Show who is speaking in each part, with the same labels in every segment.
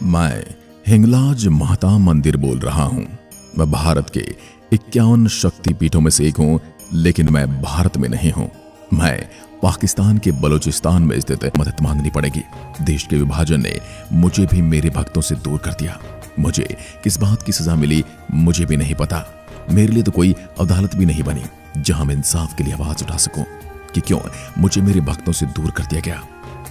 Speaker 1: मैं हिंगलाज माता मंदिर बोल रहा हूं। मैं भारत के 51 शक्तिपीठों में से एक हूं, लेकिन मैं भारत में नहीं हूं। मैं पाकिस्तान के बलूचिस्तान में स्थित। मदद मांगनी पड़ेगी। देश के विभाजन ने मुझे भी मेरे भक्तों से दूर कर दिया। मुझे किस बात की सजा मिली मुझे भी नहीं पता। मेरे लिए तो कोई अदालत भी नहीं बनी जहां मैं इंसाफ के लिए आवाज उठा सकूं कि क्यों मुझे मेरे भक्तों से दूर कर दिया गया,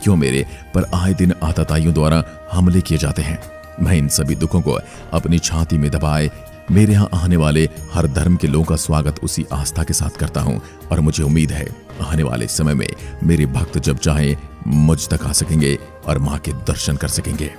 Speaker 1: क्यों मेरे पर आए दिन आतताइयों द्वारा हमले किए जाते हैं। मैं इन सभी दुखों को अपनी छाती में दबाए मेरे यहाँ आने वाले हर धर्म के लोगों का स्वागत उसी आस्था के साथ करता हूँ, और मुझे उम्मीद है आने वाले समय में मेरे भक्त जब चाहे मुझ तक आ सकेंगे और माँ के दर्शन कर सकेंगे।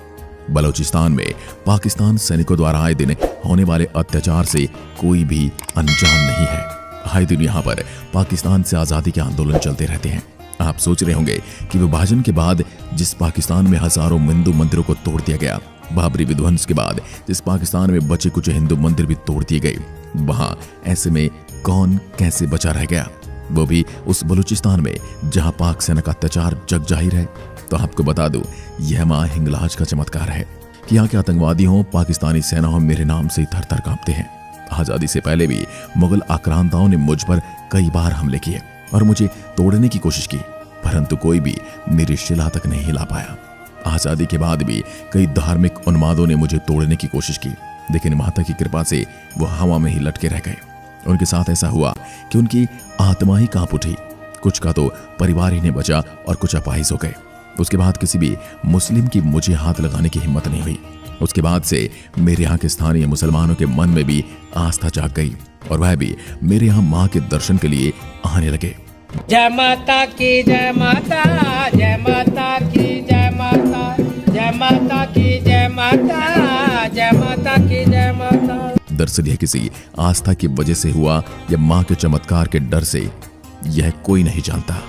Speaker 1: बलूचिस्तान में पाकिस्तान सैनिकों द्वारा आए दिन होने वाले अत्याचार से कोई भी अनजान नहीं है। आए दिन यहाँ पर पाकिस्तान से आजादी के आंदोलन चलते रहते हैं। आप सोच रहे होंगे कि विभाजन के बाद जिस पाकिस्तान में हजारों हिंदू मंदिरों को तोड़ दिया गया, बाबरी विध्वंस के बाद जिस पाकिस्तान में बचे कुछ हिंदू मंदिर भी तोड़ दिए गए, वहां ऐसे में कौन कैसे बचा रह गया, वो भी उस बलूचिस्तान में जहां पाक सेना का अत्याचार जग जाहिर है। तो आपको बता दूं, यह मां हिंगलाज का चमत्कार है कि यहाँ के आतंकवादी हों, पाकिस्तानी सेना हो, मेरे नाम से थर थर कांपते हैं। आजादी से पहले भी मुगल आक्रांताओं ने मुझ पर कई बार हमले किए और मुझे तोड़ने की कोशिश की, परंतु कोई भी मेरी शिला तक नहीं हिला पाया। आजादी के बाद भी कई धार्मिक उन्मादों ने मुझे तोड़ने की कोशिश की, लेकिन माता की कृपा से वो हवा में ही लटके रह गए। उनके साथ ऐसा हुआ कि उनकी आत्मा ही कांप उठी। कुछ का तो परिवार ही नहीं बचा और कुछ अपाहिज हो गए। उसके बाद किसी भी मुस्लिम की मुझे हाथ लगाने की हिम्मत नहीं हुई। उसके बाद से मेरे यहाँ के स्थानीय मुसलमानों के मन में भी आस्था जाग गई और वह भी मेरे यहाँ माँ के दर्शन के लिए आने लगे।
Speaker 2: जय माता की जय माता, जय माता की जय माता, जय माता की जय माता, जय माता की जय माता।
Speaker 1: दरअसल यह किसी आस्था की वजह से हुआ या माँ के चमत्कार के डर से, यह कोई नहीं जानता,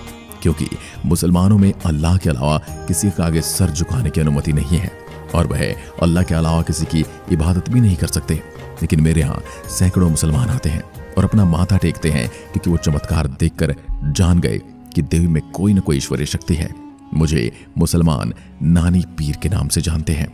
Speaker 1: क्योंकि मुसलमानों में अल्लाह के अलावा किसी के आगे सर झुकाने की अनुमति नहीं है और वह अल्लाह के अलावा किसी की इबादत भी नहीं कर सकते। लेकिन मेरे यहाँ सैकड़ों मुसलमान आते हैं और अपना माथा टेकते हैं, क्योंकि वो चमत्कार देखकर जान गए कि देवी में कोई न कोई ईश्वरीय शक्ति है। मुझे मुसलमान नानी पीर के नाम से जानते हैं।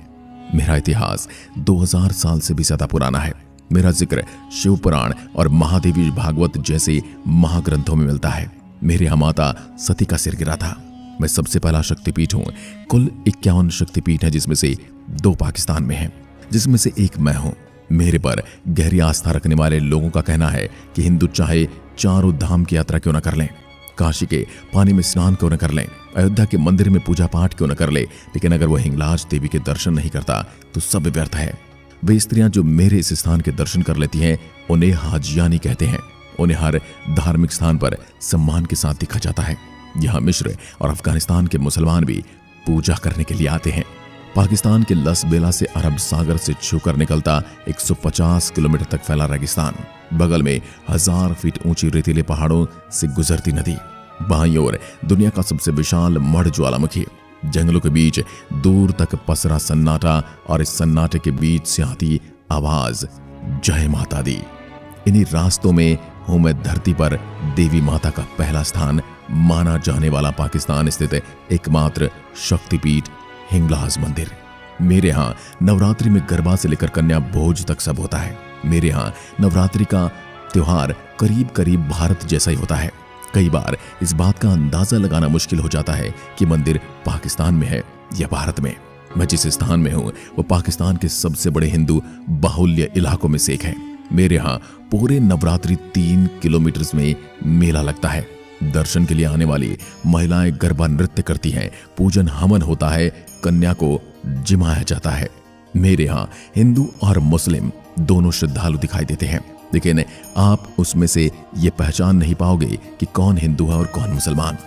Speaker 1: मेरा इतिहास 2000 साल से भी ज्यादा पुराना है। मेरा जिक्र शिव पुराण और महादेवी भागवत जैसे महाग्रंथों में मिलता है। मेरे यहाँ माता सती का सिर गिरा था। मैं सबसे पहला शक्तिपीठ हूँ। कुल 51 शक्तिपीठ है, जिसमें से 2 पाकिस्तान में हैं, जिसमें से एक मैं हूँ। मेरे पर गहरी आस्था रखने वाले लोगों का कहना है कि हिंदू चाहे चारों धाम की यात्रा क्यों न कर लें, काशी के पानी में स्नान क्यों न कर लें, अयोध्या के मंदिर में पूजा पाठ क्यों न कर ले, लेकिन अगर वो हिंगलाज देवी के दर्शन नहीं करता तो सब व्यर्थ है। वे स्त्रियां जो मेरे इस स्थान के दर्शन कर लेती हैं, उन्हें हाजियानी कहते हैं। उन्हें हर धार्मिक स्थान पर सम्मान के साथ देखा जाता है। यहाँ मिस्र और अफगानिस्तान के मुसलमान भी पूजा करने के लिए आते हैं। पाकिस्तान के लसबेला से अरब सागर से छूकर निकलता 150 किलोमीटर तक फैला रेगिस्तान, बगल में 1000 फीट ऊंची रेतीले पहाड़ों से गुजरती नदी, बाईं ओर दुनिया का सबसे विशाल मढ़ ज्वालामुखी, जंगलों के बीच दूर तक पसरा सन्नाटा, और इस सन्नाटे के बीच से आती आवाज जय माता दी। इन्हीं रास्तों में हूं मैं धरती पर देवी माता का पहला स्थान माना जाने वाला पाकिस्तान स्थित एकमात्र शक्तिपीठ हिंगलाज मंदिर। मेरे यहाँ नवरात्रि में गरबा से लेकर कन्या भोज तक सब होता है। मेरे यहाँ नवरात्रि का त्योहार करीब करीब भारत जैसा ही होता है। कई बार इस बात का अंदाजा लगाना मुश्किल हो जाता है कि मंदिर पाकिस्तान में है या भारत में। मैं जिस स्थान में हूँ वो पाकिस्तान के सबसे बड़े हिंदू बाहुल्य इलाकों में से एक है। मेरे यहाँ पूरे नवरात्रि 3 किलोमीटर में मेला लगता है। दर्शन के लिए आने वाली महिलाएं गरबा नृत्य करती हैं, पूजन हवन होता है, कन्या को जिमाया जाता है। मेरे यहाँ हिंदू और मुस्लिम दोनों श्रद्धालु दिखाई देते हैं, लेकिन आप उसमें से ये पहचान नहीं पाओगे कि कौन हिंदू है और कौन मुसलमान।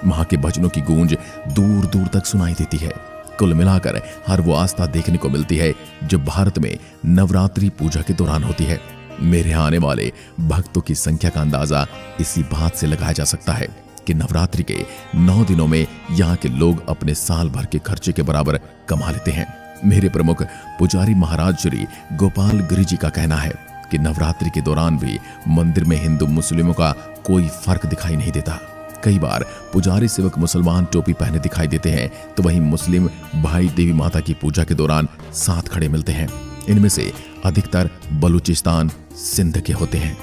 Speaker 1: मां के भजनों की गूंज दूर दूर तक सुनाई देती है। कुल मिलाकर हर वो आस्था देखने को मिलती है जो भारत में नवरात्रि पूजा के दौरान होती है। मेरे यहाँ आने वाले भक्तों की संख्या का अंदाजा इसी बात से लगाया जा सकता है कि नवरात्रि के 9 दिनों में यहाँ के लोग अपने साल भर के खर्चे के बराबर कमा लेते हैं। मेरे प्रमुख पुजारी महाराज श्री गोपाल गिरी जी का कहना है कि नवरात्रि के दौरान भी मंदिर में हिंदू मुस्लिमों का कोई फर्क दिखाई नहीं देता। कई बार पुजारी सेवक मुसलमान टोपी पहने दिखाई देते हैं तो वहीं मुस्लिम भाई देवी माता की पूजा के दौरान साथ खड़े मिलते हैं। इनमें से अधिकतर बलूचिस्तान, सिंध के होते हैं।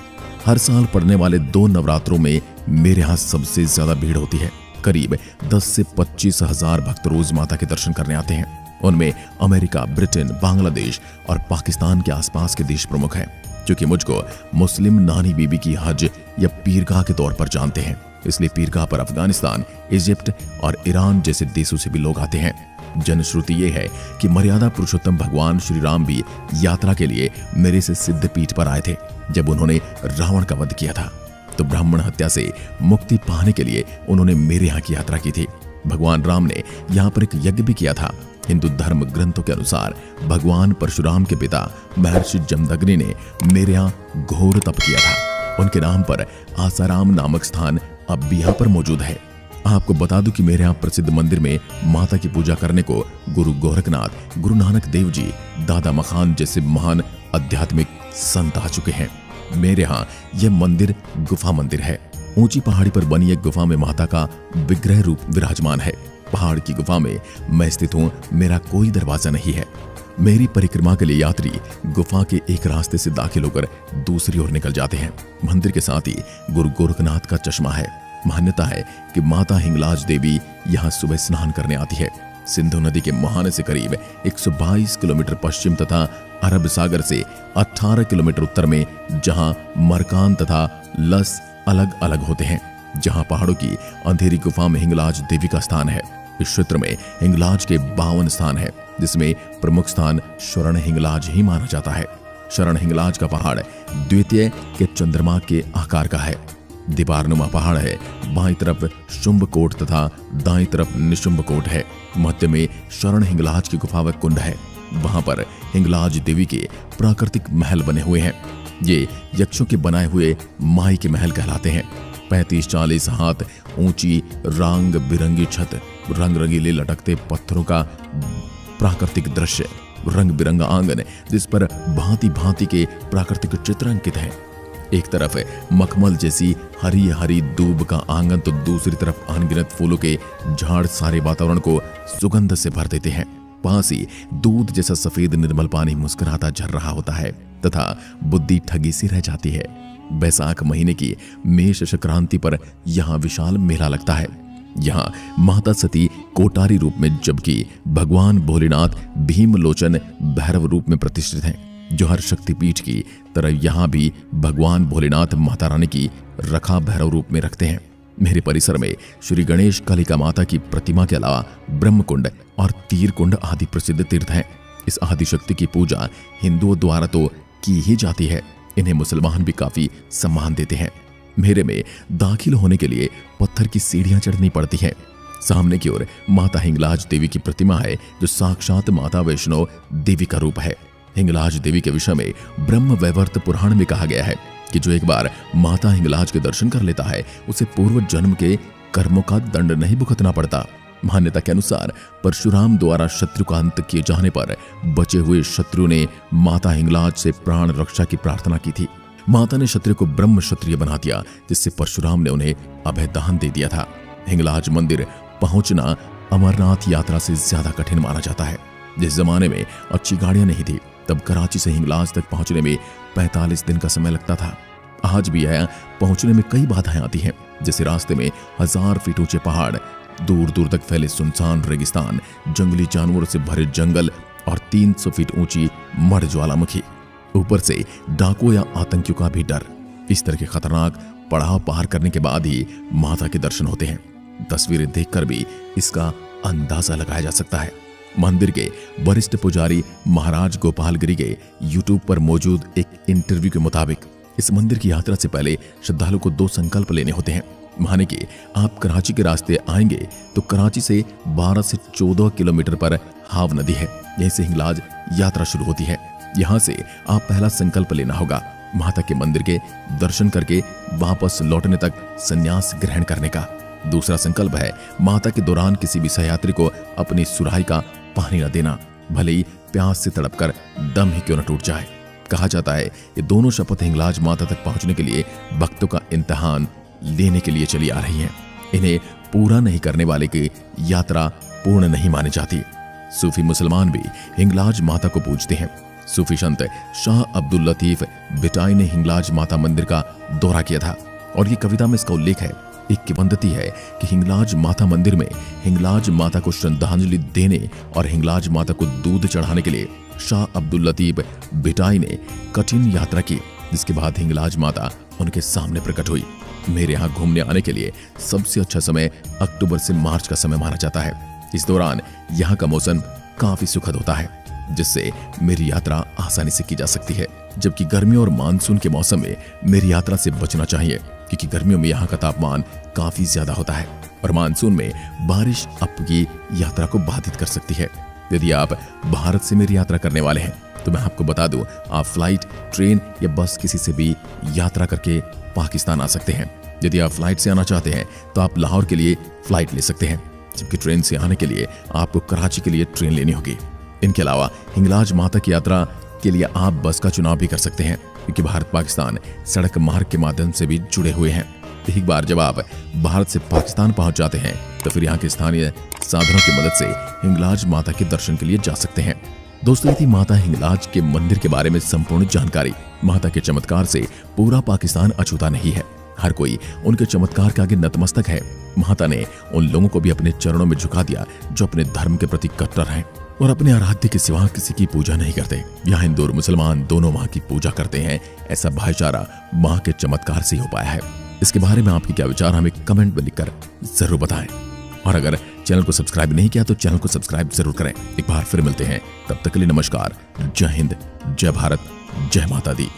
Speaker 1: हर साल पड़ने वाले 2 नवरात्रों में मेरे यहाँ सबसे ज्यादा भीड़ होती है। करीब 10 से 25 हजार भक्त रोज माता के दर्शन करने आते हैं। उनमें अमेरिका, ब्रिटेन, बांग्लादेश और पाकिस्तान के आसपास के देश प्रमुख हैं। क्योंकि मुझको मुस्लिम नानी बीबी की हज या पीरगाह के तौर पर जानते हैं, इसलिए पीरगाह पर अफगानिस्तान, इजिप्ट और ईरान जैसे देशों से भी लोग आते हैं। जनश्रुति ये है कि मर्यादा पुरुषोत्तम भगवान श्री राम भी यात्रा के लिए मेरे से सिद्ध पीठ पर आए थे। जब उन्होंने रावण का वध किया था तो ब्राह्मण हत्या से मुक्ति पाने के लिए उन्होंने मेरे यहाँ की यात्रा की थी। भगवान राम ने यहाँ पर एक यज्ञ भी किया था। हिंदू धर्म ग्रंथों के अनुसार भगवान परशुराम के पिता महर्षि जमदग्नि ने मेरे यहाँ घोर तप किया था। उनके नाम पर आसाराम नामक स्थान अब भी यहाँ पर मौजूद है। आपको बता दूं कि मेरे यहाँ प्रसिद्ध मंदिर में माता की पूजा करने को गुरु गोरखनाथ, गुरु नानक देव जी, दादा मखान जैसे महान आध्यात्मिक संत आ चुके हैं। मेरे यहाँ यह मंदिर गुफा मंदिर है। ऊंची पहाड़ी पर बनी एक गुफा में माता का विग्रह रूप विराजमान है। पहाड़ की गुफा में मैं स्थित हूँ। मेरा कोई दरवाजा नहीं है। मेरी परिक्रमा के लिए यात्री गुफा के एक रास्ते से दाखिल होकर दूसरी ओर निकल जाते हैं। मंदिर के साथ ही गुरु गोरखनाथ का चश्मा है। मान्यता है कि माता हिंगलाज देवी यहाँ सुबह स्नान करने आती है। सिंधु नदी के मुहाने से करीब 122 किलोमीटर पश्चिम तथा अरब सागर से 18 किलोमीटर उत्तर में जहां मरकान तथा लस अलग अलग होते हैं, जहां पहाड़ों की अंधेरी गुफा में हिंगलाज देवी का स्थान है। इस क्षेत्र में हिंगलाज के 52 स्थान है, जिसमें प्रमुख स्थान शरण हिंगलाज ही माना जाता है। शरण हिंगलाज का पहाड़ द्वितीय के चंद्रमा के आकार का है। दीवारनुमा पहाड़ है। बाईं तरफ शुंभकोट तथा दाईं तरफ निशुंभकोट है। मध्य में शरण हिंगलाज की गुफा व कुंड है। वहां पर हिंगलाज देवी के प्राकृतिक महल बने हुए हैं। ये यक्षों के बनाए हुए माई के महल कहलाते हैं। 35-40 हाथ ऊंची रंग बिरंगी छत, रंग रंगीले लटकते पत्थरों का प्राकृतिक दृश्य, रंग बिरंगा आंगन जिस पर भांति भांति के प्राकृतिक चित्र अंकित हैं। एक तरफ मखमल जैसी हरी हरी दूब का आंगन तो दूसरी तरफ अनगिनत फूलों के झाड़ सारे वातावरण को सुगंध से भर देते हैं। पास ही दूध जैसा सफेद निर्मल पानी मुस्कुराता झर रहा होता है तथा बुद्धि ठगी सी रह जाती है। बैसाख महीने की मेष संक्रांति पर यहाँ विशाल मेला लगता है। यहाँ माता सती कोटारी रूप में, जबकि भगवान भोलेनाथ भीमलोचन भैरव रूप में प्रतिष्ठित हैं। जो हर शक्तिपीठ की तरह यहाँ भी भगवान भोलेनाथ माता रानी की रखा भैरव रूप में रखते हैं। मेरे परिसर में श्री गणेश कालिका माता की प्रतिमा के अलावा ब्रह्मकुंड और तीरकुंड आदि प्रसिद्ध तीर्थ हैं। इस आदिशक्ति की पूजा हिंदुओं द्वारा तो की ही जाती है, इन्हें मुसलमान भी काफी सम्मान देते हैं। मेरे में दाखिल होने के लिए पत्थर की सीढ़ियां चढ़नी पड़ती हैं। सामने की ओर माता हिंगलाज देवी की प्रतिमा है, जो साक्षात माता वैष्णो देवी का रूप है। हिंगलाज देवी के विषय में ब्रह्म वैवर्त पुराण में कहा गया है कि जो एक बार माता हिंगलाज के दर्शन कर लेता है, उसे पूर्व जन्म के कर्मों का दंड नहीं भुगतना पड़ता। मान्यता के अनुसार परशुराम द्वारा शत्रु का अंत किए जाने पर बचे हुए शत्रु ने माता हिंगलाज से प्राण रक्षा की प्रार्थना की थी। माता ने क्षत्रिय को ब्रह्म क्षत्रिय बना दिया, जिससे परशुराम ने उन्हें अभय दान दे दिया था। हिंगलाज मंदिर पहुंचना अमरनाथ यात्रा से ज्यादा कठिन माना जाता है। जिस जमाने में अच्छी गाड़ियां नहीं थी, तब कराची से हिंगलाज तक पहुंचने में 45 दिन का समय लगता था। आज भी यहाँ पहुंचने में कई बाधाएं आती हैं, जैसे रास्ते में 1000 फीट ऊंचे पहाड़, दूर दूर तक फैले सुनसान रेगिस्तान, जंगली जानवरों से भरे जंगल और 300 फीट ऊंची मड़ ज्वालामुखी। ऊपर से डाकुओं या आतंकियों का भी डर। इस तरह के खतरनाक पड़ाव पार करने के बाद ही माता के दर्शन होते हैं। तस्वीरें देखकर भी इसका अंदाजा लगाया जा सकता है। मंदिर के वरिष्ठ पुजारी महाराज गोपाल गिरी के यूट्यूब पर मौजूद एक इंटरव्यू के मुताबिक इस मंदिर की यात्रा से पहले श्रद्धालु को 2 संकल्प लेने होते हैं। माने कि आप कराची के रास्ते आएंगे तो कराची से 12 से 14 किलोमीटर पर हाव नदी है, यहीं से हिंगलाज यात्रा शुरू होती है। यहाँ से आप पहला संकल्प लेना होगा माता के मंदिर के दर्शन करके वापस लौटने तक संन्यास ग्रहण करने का। दूसरा संकल्प है माता के दौरान किसी भी सहयात्री को अपनी सुराही का पानी न देना, भले ही प्यास से तड़पकर दम ही क्यों न टूट जाए। कहा जाता है ये दोनों शपथ हिंगलाज माता तक पहुंचने के लिए भक्तों का इम्तिहान लेने के लिए चली आ रही हैं। इन्हें पूरा नहीं करने वाले की यात्रा पूर्ण नहीं मानी जाती। सूफी मुसलमान भी हिंगलाज माता को पूजते हैं। सूफी संत शाह अब्दुल लतीफ बिटाई ने हिंगलाज माता मंदिर का दौरा किया था और ये कविता में इसका उल्लेख है। एक किंवदंती है कि हिंगलाज माता मंदिर में हिंगलाज माता को श्रद्धांजलि देने और हिंगलाज माता को दूध चढ़ाने के लिए शाह अब्दुल लतीफ बिटाई ने कठिन यात्रा की, जिसके बाद हिंगलाज माता उनके सामने प्रकट हुई। मेरे यहाँ घूमने आने के लिए सबसे अच्छा समय अक्टूबर से मार्च का समय माना जाता है। इस दौरान यहाँ का मौसम काफी सुखद होता है, जिससे मेरी यात्रा आसानी से की जा सकती है। जबकि गर्मियों और मानसून के मौसम में मेरी यात्रा से बचना चाहिए, क्योंकि गर्मियों में यहाँ का तापमान काफी ज्यादा होता है और मानसून में बारिश आपकी यात्रा को बाधित कर सकती है। यदि आप भारत से मेरी यात्रा करने वाले हैं तो मैं आपको बता दूं, आप फ्लाइट, ट्रेन या बस किसी से भी यात्रा करके पाकिस्तान आ सकते हैं। यदि आप फ्लाइट से आना चाहते हैं तो आप लाहौर के लिए फ्लाइट ले सकते हैं, जबकि ट्रेन से आने के लिए आपको कराची के लिए ट्रेन लेनी होगी। इनके अलावा हिंगलाज माता की यात्रा के लिए आप बस का चुनाव भी कर सकते हैं, क्योंकि भारत पाकिस्तान सड़क मार्ग के माध्यम से भी जुड़े हुए हैं। एक बार जब आप भारत से पाकिस्तान पहुंच जाते हैं तो फिर यहाँ के स्थानीय साधनों की मदद से हिंगलाज माता के दर्शन के लिए जा सकते हैं। दोस्तों, ये थी माता हिंगलाज के मंदिर के बारे में संपूर्ण जानकारी। माता के चमत्कार से पूरा पाकिस्तान अछूता नहीं है, हर कोई उनके चमत्कार के आगे नतमस्तक है। माता ने उन लोगों को भी अपने चरणों में झुका दिया जो अपने धर्म के प्रति कट्टर हैं और अपने आराध्य के सिवा किसी की पूजा नहीं करते। यहाँ हिंदू और मुसलमान दोनों माँ की पूजा करते हैं। ऐसा भाईचारा माँ के चमत्कार से हो पाया है। इसके बारे में आपके क्या विचार हमें कमेंट में लिखकर जरूर बताएं। और अगर चैनल को सब्सक्राइब नहीं किया तो चैनल को सब्सक्राइब जरूर करें। एक बार फिर मिलते हैं, तब तक के लिए नमस्कार। जय हिंद, जय भारत, जय माता दी।